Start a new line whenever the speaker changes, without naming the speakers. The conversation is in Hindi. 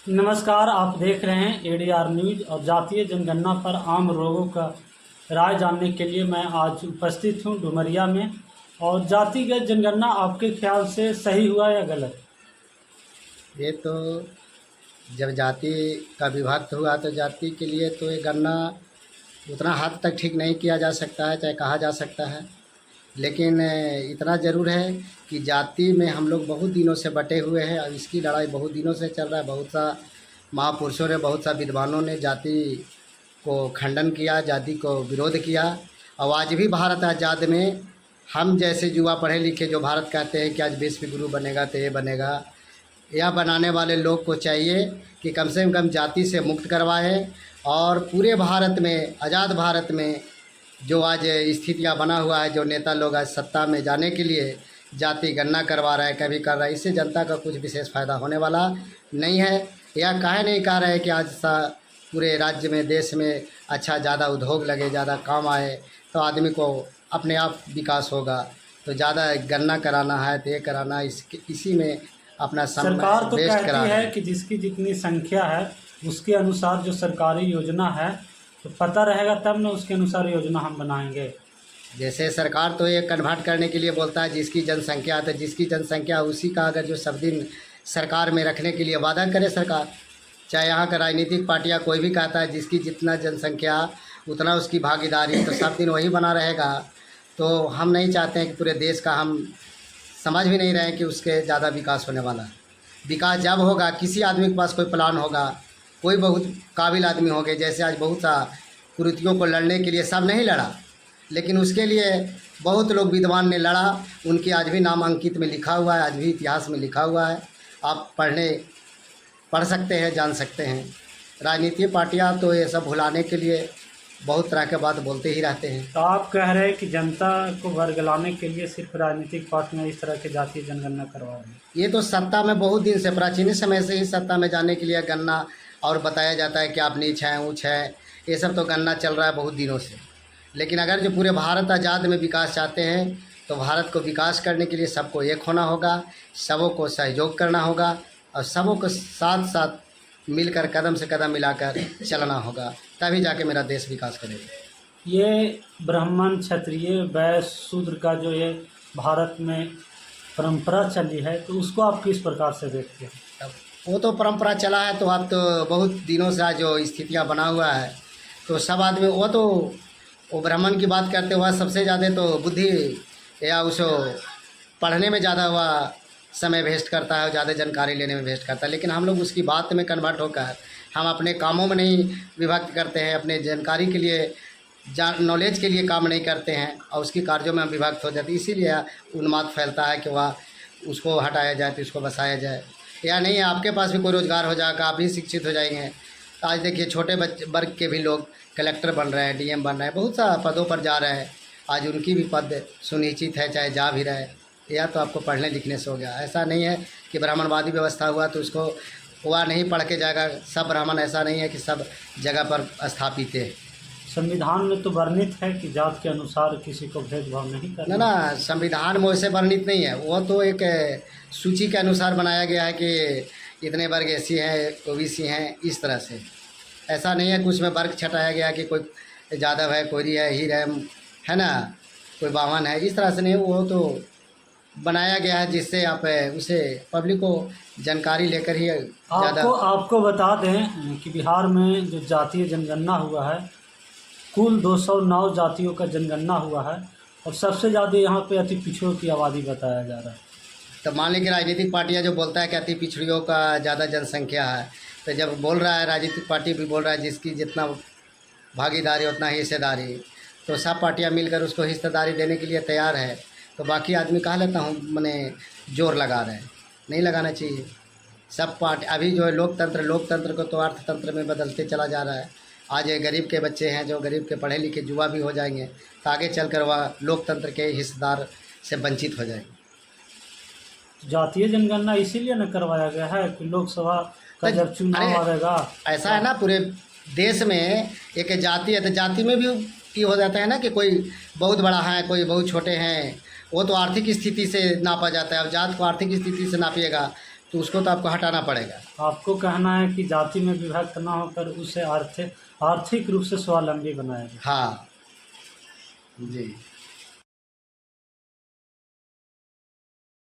नमस्कार, आप देख रहे हैं एडीआर न्यूज और जातीय जनगणना पर आम लोगों का राय जानने के लिए मैं आज उपस्थित हूं डुमरिया में। और जातिगत जनगणना आपके ख्याल से सही हुआ या गलत?
ये तो जब जाति का विभक्त हुआ तो जाति के लिए तो ये गणना उतना हद तक ठीक नहीं किया जा सकता है, चाहे कहा जा सकता है। लेकिन इतना ज़रूर है कि जाति में हम लोग बहुत दिनों से बटे हुए हैं और इसकी लड़ाई बहुत दिनों से चल रहा है। बहुत सा महापुरुषों ने, बहुत सा विद्वानों ने जाति को खंडन किया, जाति को विरोध किया। और आज भी भारत आज़ाद में हम जैसे युवा पढ़े लिखे जो भारत कहते हैं कि आज विश्व गुरु बनेगा तो ये बनेगा, यह बनाने वाले लोग को चाहिए कि कम से कम जाति से मुक्त करवाएं। और पूरे भारत में, आज़ाद भारत में जो आज स्थितियां बना हुआ है, जो नेता लोग आज सत्ता में जाने के लिए जाति गणना करवा रहे हैं, कभी कर रहा है, इससे जनता का कुछ विशेष फ़ायदा होने वाला नहीं है। यह काहे नहीं कह रहे हैं कि आज पूरे राज्य में, देश में अच्छा ज़्यादा उद्योग लगे, ज़्यादा काम आए तो आदमी को अपने आप विकास होगा। तो ज़्यादा गणना कराना है तो ये कराना, इसी में अपना
सरकार तो
वेस्ट करा
कहती
रहे
है कि जिसकी जितनी संख्या है उसके अनुसार जो सरकारी योजना है तो पता रहेगा तब ना उसके अनुसार योजना हम बनाएंगे।
जैसे सरकार तो ये कन्वर्ट करने के लिए बोलता है जिसकी जनसंख्या, तो जिसकी जनसंख्या उसी का अगर जो सब दिन सरकार में रखने के लिए वादा करे सरकार, चाहे यहाँ का राजनीतिक पार्टियाँ कोई भी कहता है जिसकी जितना जनसंख्या उतना उसकी भागीदारी, तो सब दिन वही बना रहेगा। तो हम नहीं चाहते हैं कि पूरे देश का, हम समझ भी नहीं रहे हैं कि उसके ज़्यादा विकास होने वाला है। विकास जब होगा, किसी आदमी के पास कोई प्लान होगा, कोई बहुत काबिल आदमी होंगे। जैसे आज बहुत सा कुरीतियों को लड़ने के लिए सब नहीं लड़ा, लेकिन उसके लिए बहुत लोग विद्वान ने लड़ा, उनके आज भी नाम अंकित में लिखा हुआ है, आज भी इतिहास में लिखा हुआ है। आप पढ़ सकते हैं, जान सकते हैं। राजनीतिक पार्टियां तो ये सब भुलाने के लिए बहुत तरह के बात बोलते ही रहते हैं।
तो आप कह रहे हैं कि जनता को वर्गलाने के लिए सिर्फ राजनीतिक पार्टियां इस तरह की जातीय जनगणना करवा रही हैं?
ये तो सत्ता में बहुत दिन से, प्राचीन समय से ही सत्ता में जाने के लिए गणना और बताया जाता है कि आप नीच हैं, ऊँच हैं, ये सब तो गणना चल रहा है बहुत दिनों से। लेकिन अगर जो पूरे भारत आज़ाद में विकास चाहते हैं तो भारत को विकास करने के लिए सबको एक होना होगा, सबों को सहयोग करना होगा और सबों को साथ साथ मिलकर कदम से कदम मिलाकर चलना होगा, तभी जाके मेरा देश विकास करेगा।
ये ब्राह्मण, क्षत्रिय, वैश्य, शूद्र का जो ये भारत में परंपरा चली है तो उसको आप किस प्रकार से देखते हैं?
अब वो तो परंपरा चला है, तो अब तो बहुत दिनों से आज जो स्थितियाँ बना हुआ है तो सब आदमी वो ब्राह्मण की बात करते हुआ सबसे ज़्यादा तो बुद्धि या उसको पढ़ने में ज़्यादा हुआ समय वेस्ट करता है और ज़्यादा जानकारी लेने में वेस्ट करता है। लेकिन हम लोग उसकी बात में कन्वर्ट होकर हम अपने कामों में नहीं विभक्त करते हैं, अपने जानकारी के लिए, नॉलेज के लिए काम नहीं करते हैं और उसकी कार्यों में हम विभक्त हो जाते हैं। इसीलिए उन्माद फैलता है कि वह उसको हटाया जाए तो उसको बसाया जाए। या नहीं है, आपके पास भी कोई रोज़गार हो जाएगा, आप भी शिक्षित हो जाएंगे। तो आज देखिए छोटे वर्ग के भी लोग कलेक्टर बन रहे हैं, डीएम बन रहे हैं, बहुत सा पदों पर जा रहे हैं। आज उनकी भी पद सुनिश्चित है, चाहे जा भी रहे। या तो आपको पढ़ने लिखने से हो गया, ऐसा नहीं है कि ब्राह्मणवादी व्यवस्था हुआ तो उसको वह नहीं पढ़ के जाएगा। सब ब्राह्मण ऐसा नहीं है कि सब जगह पर स्थापित है।
संविधान में तो वर्णित है कि जात के अनुसार किसी को भेदभाव नहीं करना।
ना, संविधान में वैसे वर्णित नहीं है, वो तो एक सूची के अनुसार बनाया गया है कि इतने वर्ग एसी हैं, ओबीसी हैं, इस तरह से। ऐसा नहीं है कि उसमें वर्ग छटाया गया कि कोई यादव है, कोई है, हीर है ना, कोई बावन है, इस तरह से नहीं। वो तो बनाया गया है जिससे आप उसे पब्लिक को जानकारी लेकर ही ज़्यादा।
आपको बता दें कि बिहार में जो जातीय जनगणना हुआ है, कुल 209 जातियों का जनगणना हुआ है और सबसे ज़्यादा यहाँ पे अति पिछड़ों की आबादी बताया जा रहा है।
तो मान लीजिए राजनीतिक पार्टियां जो बोलता है कि अति पिछड़ियों का ज़्यादा जनसंख्या है, तो जब बोल रहा है राजनीतिक पार्टी भी बोल रहा है जिसकी जितना भागीदारी उतना हिस्सेदारी, तो सब पार्टियां मिलकर उसको हिस्सेदारी देने के लिए तैयार है। तो बाकी आदमी कहा लेता हूँ मैंने जोर लगा रहे हैं, नहीं लगाना चाहिए। सब पार्टी अभी जो है लोकतंत्र को तो अर्थतंत्र में बदलते चला जा रहा है। आज ये गरीब के बच्चे हैं, जो गरीब के पढ़े लिखे युवा भी हो जाएंगे तो आगे चलकर वह लोकतंत्र के हिस्सेदार से वंचित हो जाएंगे।
जातीय जनगणना इसीलिए न करवाया गया है कि लोकसभा का जब चुनाव आएगा,
ऐसा है ना, पूरे देश में एक जाति है तो जाति में भी ये हो जाता है ना कि कोई बहुत बड़ा है, कोई बहुत छोटे हैं। वो तो आर्थिक स्थिति से नापा जाता है। अब जात को आर्थिक स्थिति से नापिएगा तो उसको तो आपको हटाना पड़ेगा।
आपको कहना है कि जाति में विभक्त न होकर उसे आर्थिक रूप से स्वावलंबी बनाया जाए।
हाँ जी।